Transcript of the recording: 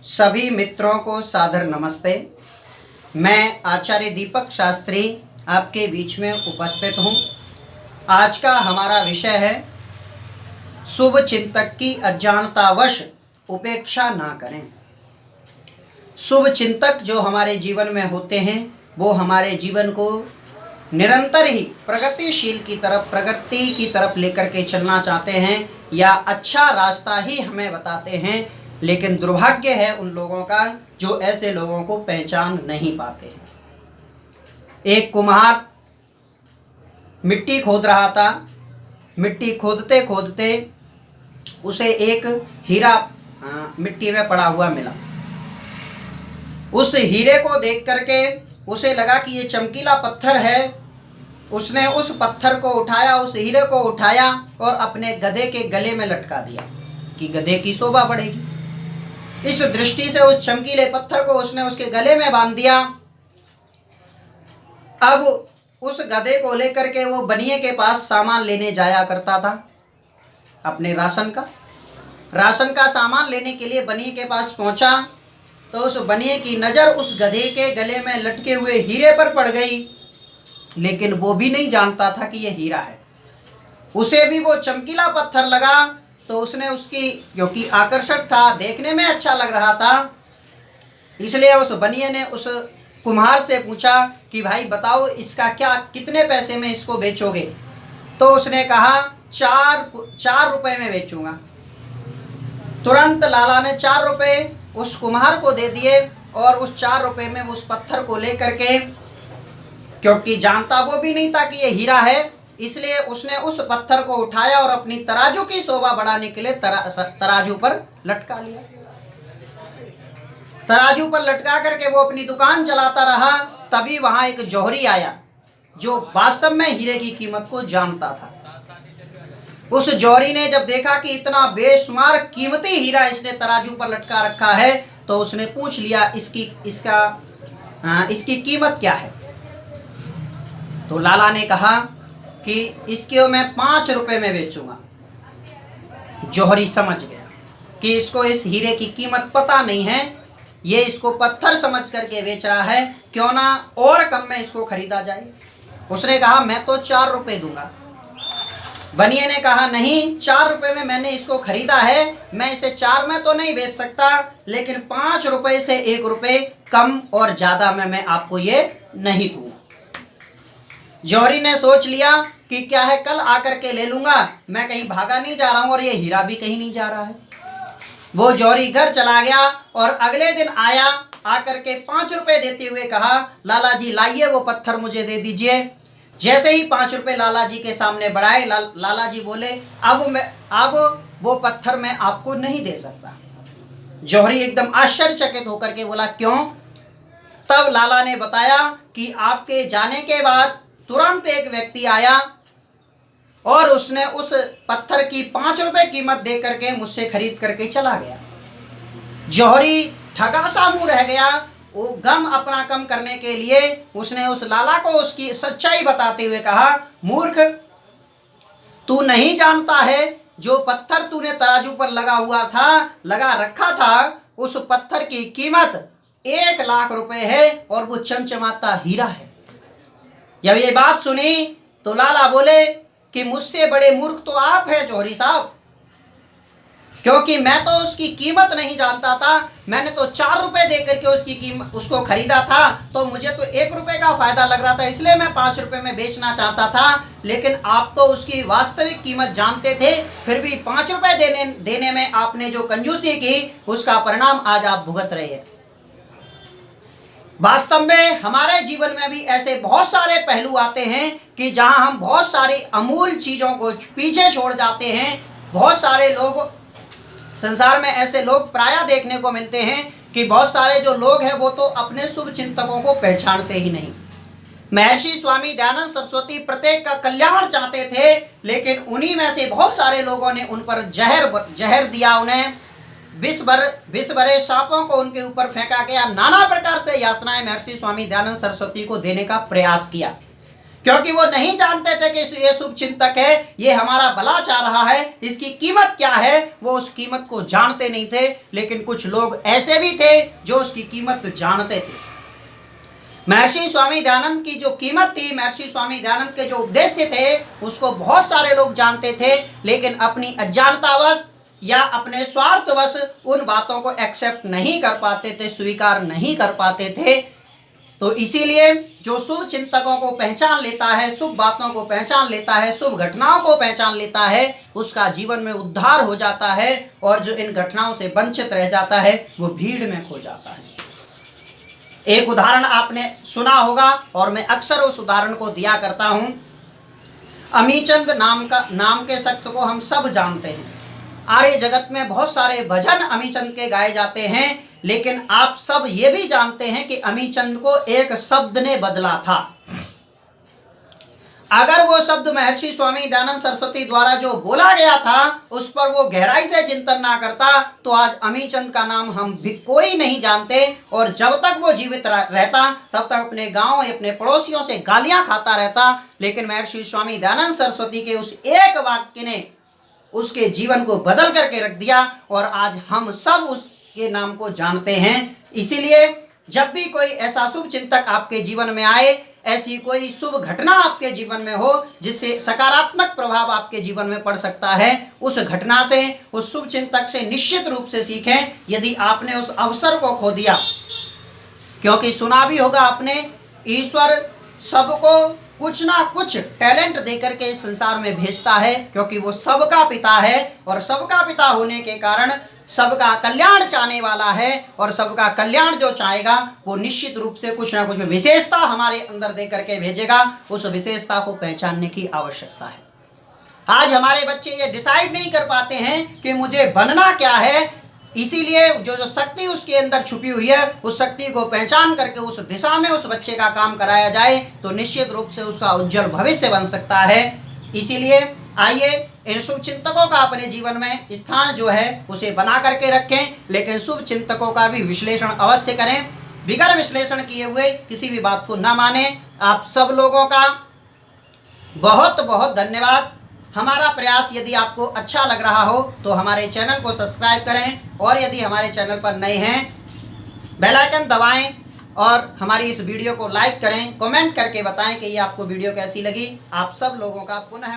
सभी मित्रों को सादर नमस्ते। मैं आचार्य दीपक शास्त्री आपके बीच में उपस्थित हूँ। आज का हमारा विषय है शुभ चिंतक की अज्ञानतावश उपेक्षा ना करें। शुभ चिंतक जो हमारे जीवन में होते हैं वो हमारे जीवन को निरंतर ही प्रगति की तरफ लेकर के चलना चाहते हैं या अच्छा रास्ता ही हमें बताते हैं, लेकिन दुर्भाग्य है उन लोगों का जो ऐसे लोगों को पहचान नहीं पाते हैं। एक कुम्हार मिट्टी खोद रहा था। मिट्टी खोदते खोदते उसे एक हीरा मिट्टी में पड़ा हुआ मिला। उस हीरे को देख करके उसे लगा कि ये चमकीला पत्थर है। उसने उस पत्थर को उठाया, उस हीरे को उठाया और अपने गधे के गले में लटका दिया कि गधे की शोभा बढ़ेगी। इस दृष्टि से उस चमकीले पत्थर को उसने उसके गले में बांध दिया। अब उस गधे को लेकर के वो बनिए के पास सामान लेने जाया करता था, अपने राशन का सामान लेने के लिए बनिए के पास पहुंचा तो उस बनिए की नज़र उस गधे के गले में लटके हुए हीरे पर पड़ गई, लेकिन वो भी नहीं जानता था कि ये हीरा है। उसे भी वो चमकीला पत्थर लगा तो उसने उसकी, क्योंकि आकर्षक था, देखने में अच्छा लग रहा था, इसलिए उस बनिए ने उस कुम्हार से पूछा कि भाई बताओ इसका कितने पैसे में इसको बेचोगे। तो उसने कहा 4 रुपए में बेचूंगा। तुरंत लाला ने 4 रुपए उस कुम्हार को दे दिए और उस 4 रुपए में उस पत्थर को लेकर के, क्योंकि जानता वो भी नहीं था कि ये हीरा है, इसलिए उसने उस पत्थर को उठाया और अपनी तराजू की शोभा बढ़ाने के लिए तराजू पर लटका लिया। तराजू पर लटका करके वो अपनी दुकान चलाता रहा। तभी वहां एक जौहरी आया जो वास्तव में हीरे की कीमत को जानता था। उस जौहरी ने जब देखा कि इतना बेशुमार कीमती हीरा इसने तराजू पर लटका रखा है तो उसने पूछ लिया इसकी कीमत क्या है। तो लाला ने कहा कि इसको मैं 5 रुपए में बेचूंगा। जौहरी समझ गया कि इसको इस हीरे की कीमत पता नहीं है, ये इसको पत्थर समझ करके बेच रहा है, क्यों ना और कम में इसको खरीदा जाए। उसने कहा मैं तो 4 रुपए दूंगा। बनिए ने कहा नहीं, 4 रुपए में मैंने इसको खरीदा है, मैं इसे 4 में तो नहीं बेच सकता, लेकिन 5 रुपए से 1 रुपए कम और ज्यादा में मैं आपको ये नहीं दूंगा। जौहरी ने सोच लिया कि क्या है, कल आकर के ले लूंगा, मैं कहीं भागा नहीं जा रहा हूं और ये हीरा भी कहीं नहीं जा रहा है। वो जौहरी घर चला गया और अगले दिन आया, आकर के 5 रुपए देते हुए कहा लाला जी लाइए वो पत्थर मुझे दे दीजिए। जैसे ही 5 रुपए लाला जी के सामने बढ़ाए, लाला जी बोले अब वो पत्थर मैं आपको नहीं दे सकता। जौहरी एकदम आश्चर्यचकित होकर के बोला क्यों। तब लाला ने बताया कि आपके जाने के बाद तुरंत एक व्यक्ति आया और उसने उस पत्थर की 5 रुपए कीमत दे करके मुझसे खरीद करके चला गया। जौहरी ठगा सा मुंह रह गया। वो गम अपना कम करने के लिए उसने उस लाला को उसकी सच्चाई बताते हुए कहा मूर्ख, तू नहीं जानता है जो पत्थर तूने तराजू पर लगा रखा था, उस पत्थर की कीमत 1 लाख रुपए है और वो चमचमाता हीरा है। जब ये बात सुनी तो लाला बोले कि मुझसे बड़े मूर्ख तो आप हैं जौहरी साहब, क्योंकि मैं तो उसकी कीमत नहीं जानता था। मैंने तो 4 रुपए देकर के उसको खरीदा था, तो मुझे तो 1 रुपए का फायदा लग रहा था, इसलिए मैं 5 रुपए में बेचना चाहता था। लेकिन आप तो उसकी वास्तविक कीमत जानते थे, फिर भी 5 रुपए देने में आपने जो कंजूसी की, उसका परिणाम आज आप भुगत रहे हैं। वास्तव में हमारे जीवन में भी ऐसे बहुत सारे पहलू आते हैं कि जहां हम बहुत सारी अमूल्य चीजों को पीछे छोड़ जाते हैं। बहुत सारे लोग संसार में ऐसे लोग प्रायः देखने को मिलते हैं कि बहुत सारे जो लोग हैं वो तो अपने शुभ चिंतकों को पहचानते ही नहीं। महर्षि स्वामी दयानंद सरस्वती प्रत्येक का कल्याण चाहते थे, लेकिन उन्हीं में से बहुत सारे लोगों ने उन पर जहर दिया, उन्हें विष भरे सांपों को उनके ऊपर फेंका गया। नाना प्रकार से यातनाएं महर्षि स्वामी दयानंद सरस्वती को देने का प्रयास किया, क्योंकि वो नहीं जानते थे कि ये शुभ चिंतक है, ये हमारा भला चाह रहा है, इसकी कीमत क्या है, वो उस कीमत को जानते नहीं थे। लेकिन कुछ लोग ऐसे भी थे जो उसकी कीमत जानते थे। महर्षि स्वामी दयानंद की जो कीमत थी, महर्षि स्वामी दयानंद के जो उद्देश्य थे, उसको बहुत सारे लोग जानते थे, लेकिन अपनी अज्ञानतावश या अपने स्वार्थवश उन बातों को एक्सेप्ट नहीं कर पाते थे, स्वीकार नहीं कर पाते थे। तो इसीलिए जो शुभ चिंतकों को पहचान लेता है, शुभ बातों को पहचान लेता है, शुभ घटनाओं को पहचान लेता है, उसका जीवन में उद्धार हो जाता है, और जो इन घटनाओं से वंचित रह जाता है वो भीड़ में खो जाता है। एक उदाहरण आपने सुना होगा और मैं अक्सर उस उदाहरण को दिया करता हूं। अमीचंद नाम के शख्स को हम सब जानते हैं। आर्य जगत में बहुत सारे भजन अमीचंद के गाए जाते हैं, लेकिन आप सब ये भी जानते हैं कि अमीचंद को एक शब्द ने बदला था। अगर वो शब्द महर्षि स्वामी दयानंद सरस्वती द्वारा जो बोला गया था उस पर वो गहराई से चिंतन ना करता, तो आज अमीचंद का नाम हम भी कोई नहीं जानते, और जब तक वो जीवित रहता तब तक अपने गांव या अपने पड़ोसियों से गालियां खाता रहता। लेकिन महर्षि स्वामी दयानंद सरस्वती के उस एक वाक्य ने उसके जीवन को बदल करके रख दिया, और आज हम सब उसके नाम को जानते हैं। इसीलिए जब भी कोई ऐसा शुभ चिंतक आपके जीवन में आए, ऐसी कोई शुभ घटना आपके जीवन में हो जिससे सकारात्मक प्रभाव आपके जीवन में पड़ सकता है, उस घटना से, उस शुभ चिंतक से निश्चित रूप से सीखें। यदि आपने उस अवसर को खो दिया, क्योंकि सुना भी होगा आपने, ईश्वर सबको कुछ ना कुछ टैलेंट देकर के इस संसार में भेजता है, क्योंकि वो सबका पिता है, और सबका पिता होने के कारण सबका कल्याण चाहने वाला है, और सबका कल्याण जो चाहेगा वो निश्चित रूप से कुछ ना कुछ विशेषता हमारे अंदर दे करके भेजेगा। उस विशेषता को पहचानने की आवश्यकता है। आज हमारे बच्चे ये डिसाइड नहीं कर पाते हैं कि मुझे बनना क्या है, इसीलिए जो शक्ति उसके अंदर छुपी हुई है, उस शक्ति को पहचान करके उस दिशा में उस बच्चे का काम कराया जाए तो निश्चित रूप से उसका उज्जवल भविष्य बन सकता है। इसीलिए आइए इन शुभ चिंतकों का अपने जीवन में स्थान जो है उसे बना करके रखें, लेकिन शुभ चिंतकों का भी विश्लेषण अवश्य करें। बिगर विश्लेषण किए हुए किसी भी बात को न माने। आप सब लोगों का बहुत बहुत धन्यवाद। हमारा प्रयास यदि आपको अच्छा लग रहा हो तो हमारे चैनल को सब्सक्राइब करें, और यदि हमारे चैनल पर नए हैं बेल आइकन दबाएं, और हमारी इस वीडियो को लाइक करें, कमेंट करके बताएं कि ये आपको वीडियो कैसी लगी। आप सब लोगों का पुनः